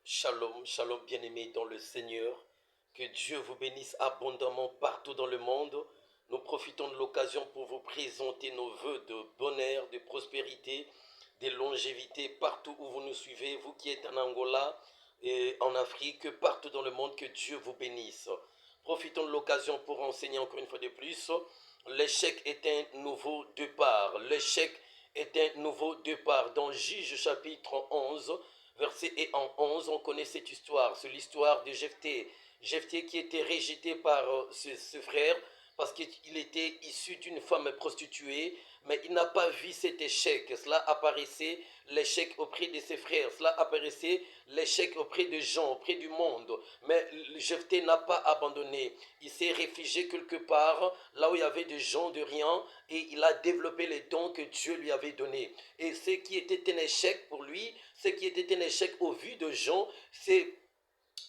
Shalom, shalom bien-aimés dans le Seigneur. Que Dieu vous bénisse abondamment partout dans le monde. Nous profitons de l'occasion pour vous présenter nos voeux de bonheur, de prospérité, de longévité partout où vous nous suivez. Vous qui êtes en Angola et en Afrique, partout dans le monde, que Dieu vous bénisse. Profitons de l'occasion pour enseigner encore une fois de plus. L'échec est un nouveau départ. L'échec est un nouveau départ. Dans Juge chapitre 11, verset et en 11, on connaît cette histoire. C'est l'histoire de Jephthé. Jephthé qui était rejeté par ce frère parce qu'il était issu d'une femme prostituée, mais il n'a pas vu cet échec. Cela apparaissait l'échec auprès de ses frères, cela apparaissait l'échec auprès de gens, auprès du monde. Mais Jephthé n'a pas abandonné. Il s'est réfugié quelque part, là où il y avait des gens de rien, et il a développé les dons que Dieu lui avait donnés. Et ce qui était un échec pour lui, ce qui était un échec au vu de gens, c'est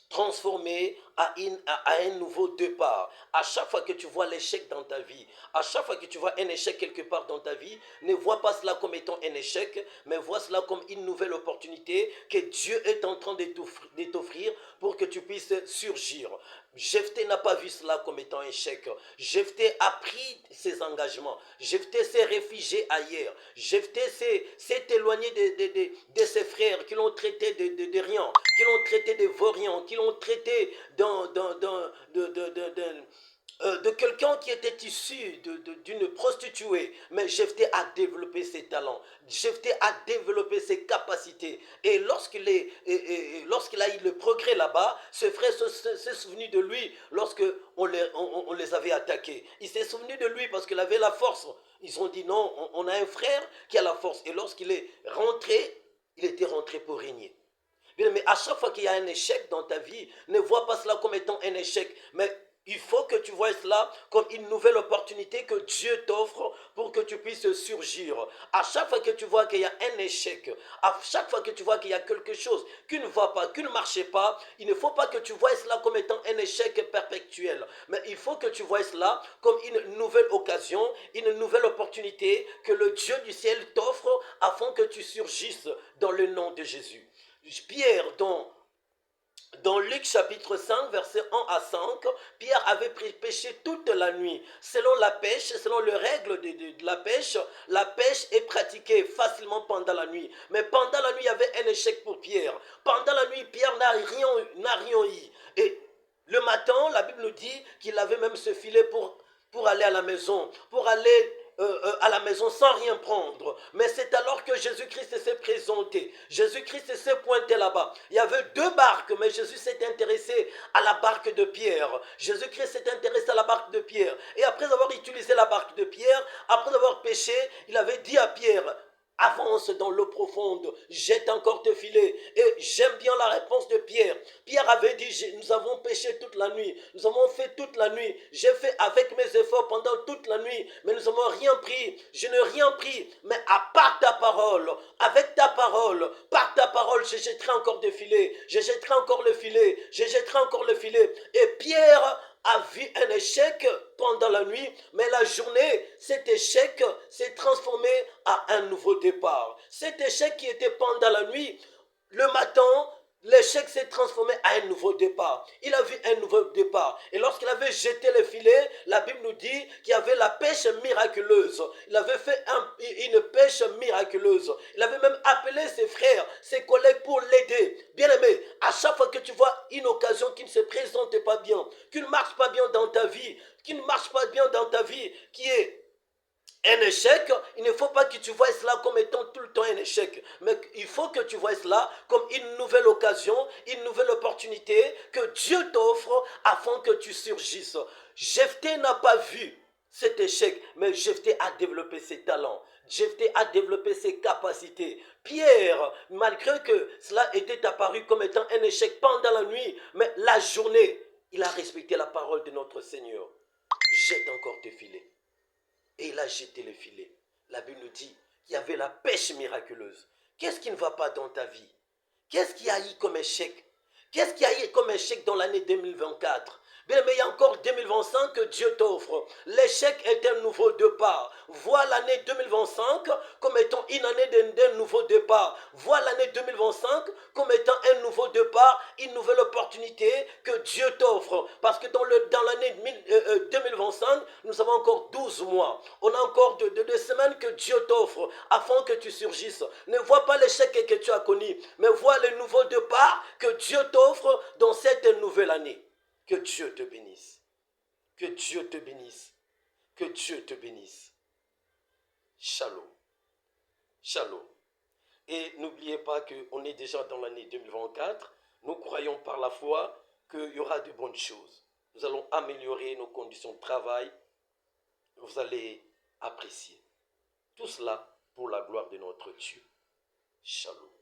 transformé à un nouveau départ. À chaque fois que tu vois l'échec dans ta vie, à chaque fois que tu vois un échec quelque part dans ta vie, ne vois pas cela comme étant un échec, mais vois cela comme une nouvelle opportunité que Dieu est en train de t'offrir pour que tu puisses surgir. Jephthé n'a pas vu cela comme étant un échec. Jephthé a pris ses engagements. Jephthé s'est réfugié ailleurs. Jephthé s'est éloigné de ses frères qui l'ont traité de rien, qui l'ont traité de vauriens, qui l'ont traité de quelqu'un qui était issu d'une prostituée. Mais Jephthé a développé ses talents. Jephthé a développé ses capacités. Et lorsqu'il a eu le progrès là-bas, ce frère s'est souvenu de lui lorsque on les avait attaqués. Il s'est souvenu de lui parce qu'il avait la force. Ils ont dit non, on a un frère qui a la force. Et lorsqu'il est rentré, il était rentré pour régner. Bien, mais à chaque fois qu'il y a un échec dans ta vie, ne vois pas cela comme étant un échec, mais il faut que tu vois cela comme une nouvelle opportunité que Dieu t'offre pour que tu puisses surgir. À chaque fois que tu vois qu'il y a un échec, à chaque fois que tu vois qu'il y a quelque chose qui ne va pas, qui ne marche pas, il ne faut pas que tu vois cela comme étant un échec perpétuel, mais il faut que tu vois cela comme une nouvelle occasion, une nouvelle opportunité que le Dieu du ciel t'offre afin que tu surgisses dans le nom de Jésus. Pierre, dans Luc chapitre 5, verset 1 à 5, Pierre avait pêché toute la nuit. Selon la pêche, selon les règles de la pêche est pratiquée facilement pendant la nuit. Mais pendant la nuit, il y avait un échec pour Pierre. Pendant la nuit, Pierre n'a rien eu. Et le matin, la Bible nous dit qu'il avait même ce filet pour aller à la maison, pour aller à la maison sans rien prendre. Mais c'est alors que Jésus-Christ s'est présenté. Jésus-Christ s'est pointé là-bas. Il y avait deux barques, mais Jésus s'est intéressé à la barque de Pierre. Jésus-Christ s'est intéressé à la barque de Pierre. Et après avoir utilisé la barque de Pierre, après avoir pêché, il avait dit à Pierre: avance dans l'eau profonde, jette encore tes filets. Et j'aime bien la réponse de Pierre. Pierre avait dit: nous avons pêché toute la nuit, nous avons fait toute la nuit, j'ai fait avec mes efforts pendant toute la nuit, mais nous n'avons rien pris, je n'ai rien pris, mais à part ta parole, avec ta parole, par ta parole, je jetterai encore des filets, je jetterai encore le filet, je jetterai encore le filet. Et Pierre a vu un échec pendant la nuit, mais la journée, cet échec s'est transformé à un nouveau départ. Cet échec qui était pendant la nuit, le matin, l'échec s'est transformé à un nouveau départ. Il a vu un nouveau départ. Et lorsqu'il avait jeté le filet, la Bible nous dit qu'il y avait la pêche miraculeuse. Il avait fait une pêche miraculeuse. Il avait même appelé ses frères, ses collègues pour l'aider. Bien aimé, à chaque fois que tu vois une occasion qui ne se présente pas bien, qui ne marche pas bien dans ta vie, qui ne marche pas bien dans ta vie, qui est un échec, il ne faut pas que tu vois cela comme étant tout le temps un échec, mais il faut que tu vois cela comme une nouvelle occasion, une nouvelle opportunité que Dieu t'offre afin que tu surgisses. Jephthé n'a pas vu cet échec, mais Jephthé a développé ses talents. Jephthé a développé ses capacités. Pierre, malgré que cela était apparu comme étant un échec pendant la nuit, mais la journée, il a respecté la parole de notre Seigneur. Jette encore tes filets. Et il a jeté le filet. La Bible nous dit qu'il y avait la pêche miraculeuse. Qu'est-ce qui ne va pas dans ta vie? Qu'est-ce qui a eu comme échec? Qu'est-ce qui a eu comme échec dans l'année 2024? Bien, mais il y a encore 2025 que Dieu t'offre. L'échec est un nouveau départ. Vois l'année 2025 comme étant une année d'un nouveau départ. Vois l'année 2025 comme étant un nouveau départ, une nouvelle opportunité que Dieu t'offre. Parce que dans l'année 2025, nous avons encore 12 mois. On a encore deux semaines que Dieu t'offre afin que tu surgisses. Ne vois pas l'échec que tu as connu, mais vois le nouveau départ que Dieu t'offre dans cette nouvelle année. Que Dieu te bénisse. Que Dieu te bénisse. Que Dieu te bénisse. Shalom. Shalom. Et n'oubliez pas qu'on est déjà dans l'année 2024. Nous croyons par la foi qu'il y aura de bonnes choses. Nous allons améliorer nos conditions de travail. Vous allez apprécier. Tout cela pour la gloire de notre Dieu. Shalom.